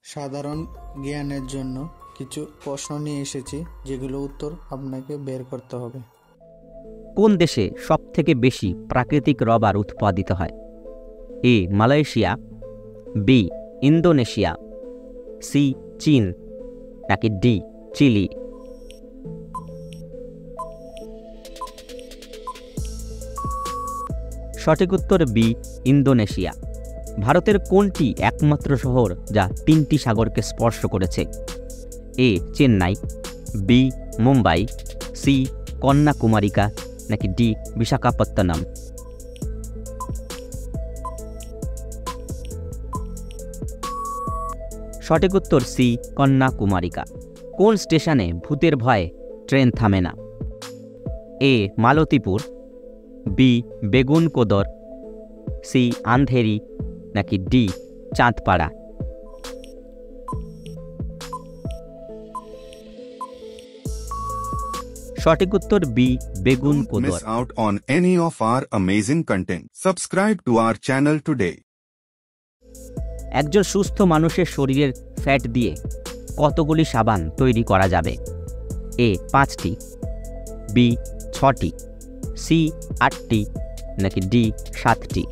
সাধারণ জ্ঞানের জন্য কিছু প্রশ্ন নিয়ে এসেছি, যেগুলো উত্তর আপনাকে বের করতে হবে। কোন দেশে সবথেকে বেশি প্রাকৃতিক রবার উৎপাদিত হয়? A Malaysia, B Indonesia, C চীন, নাকি ডি চিলি? সঠিক উত্তর বি ইন্দোনেশিয়া। ভারতের কোনটি একমাত্র শহর যা 3টি সাগরকে স্পর্শ করেছে? এ চেন্নাই, বি মুম্বাই, সি কন্যাকুমারিকা, নাকি ডি বিশাখাপত্তনম? সঠিক উত্তর সি কন্যাকুমারিকা। কোন স্টেশনে ভূতের ভয়ে ট্রেন থামে না? A Malatipur, B Begunkodar, C Andheri, নাকি ডি চাঁদপাড়া? সঠিক উত্তর B Begunkodar. Don't miss out on any of our amazing content. Subscribe to our channel today. একজন সুস্থ মানুষের শরীরের ফ্যাট দিয়ে কতগুলি সাবান তৈরি করা যাবে? এ 5টি, বি 6টি, সি 8টি, নাকি ডি 7টি?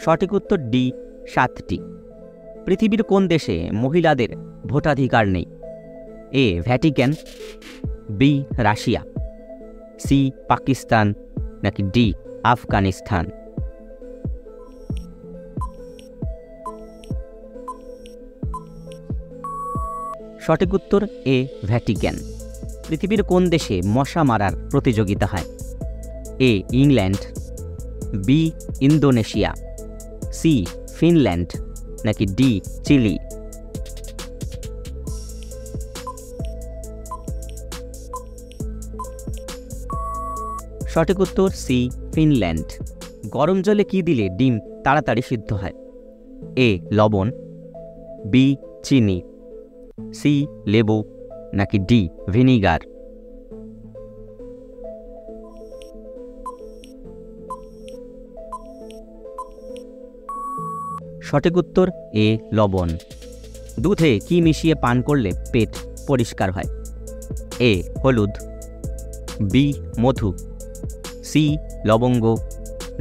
সঠিক উত্তর ডি 7টি। পৃথিবীর কোন দেশে মহিলাদের ভোটাধিকার নেই? A Vatican, B Russia, C Pakistan, নাকি ডি আফগানিস্তান? সঠিক উত্তর এ ভ্যাটিকান। পৃথিবীর কোন দেশে মশা মারার প্রতিযোগিতা হয়? A England, B Indonesia, C Finland, নাকি ডি চিলি? সঠিক উত্তর সি ফিনল্যান্ড। গরম জলে কি দিলে ডিম তাড়াতাড়ি সিদ্ধ হয়? এ লবণ, বি চিনি, সি লেবু, নাকি ডি ভিনিগার? সঠিক উত্তর এ লবণ। দুধে কি মিশিয়ে পান করলে পেট পরিষ্কার হয়? এ হলুদ, বি মধু, সি লবঙ্গ,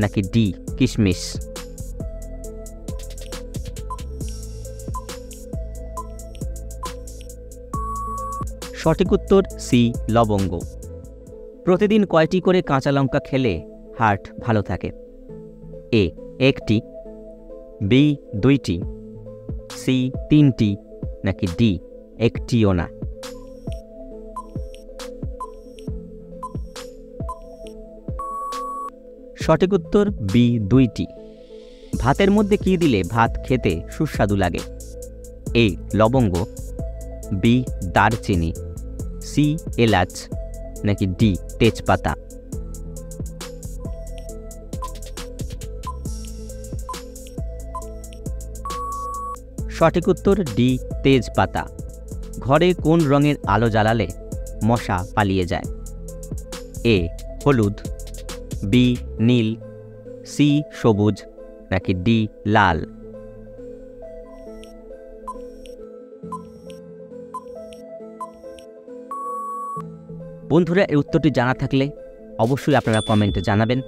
নাকি ডি কিশমিশ? সঠিক উত্তর সি লবঙ্গ। প্রতিদিন কয়টি করে কাঁচা লঙ্কা খেলে হার্ট ভালো থাকে? এ 1টি, বি 2টি, সি 3টি, নাকি ডি 1টিও না? সঠিক উত্তর বি 2টি। ভাতের মধ্যে কি দিলে ভাত খেতে সুস্বাদু লাগে? এ লবঙ্গ, বি দারচিনি, সি এলাচ, নাকি ডি তেজপাতা? সঠিক উত্তর ডি তেজপাতা। ঘরে কোন রঙের আলো জ্বালালে মশা পালিয়ে যায়? এ হলুদ, বি নীল, সি সবুজ, নাকি ডি লাল? বন্ধুরা, এই উত্তরটি জানা থাকলে অবশ্যই আপনারা কমেন্টে জানাবেন।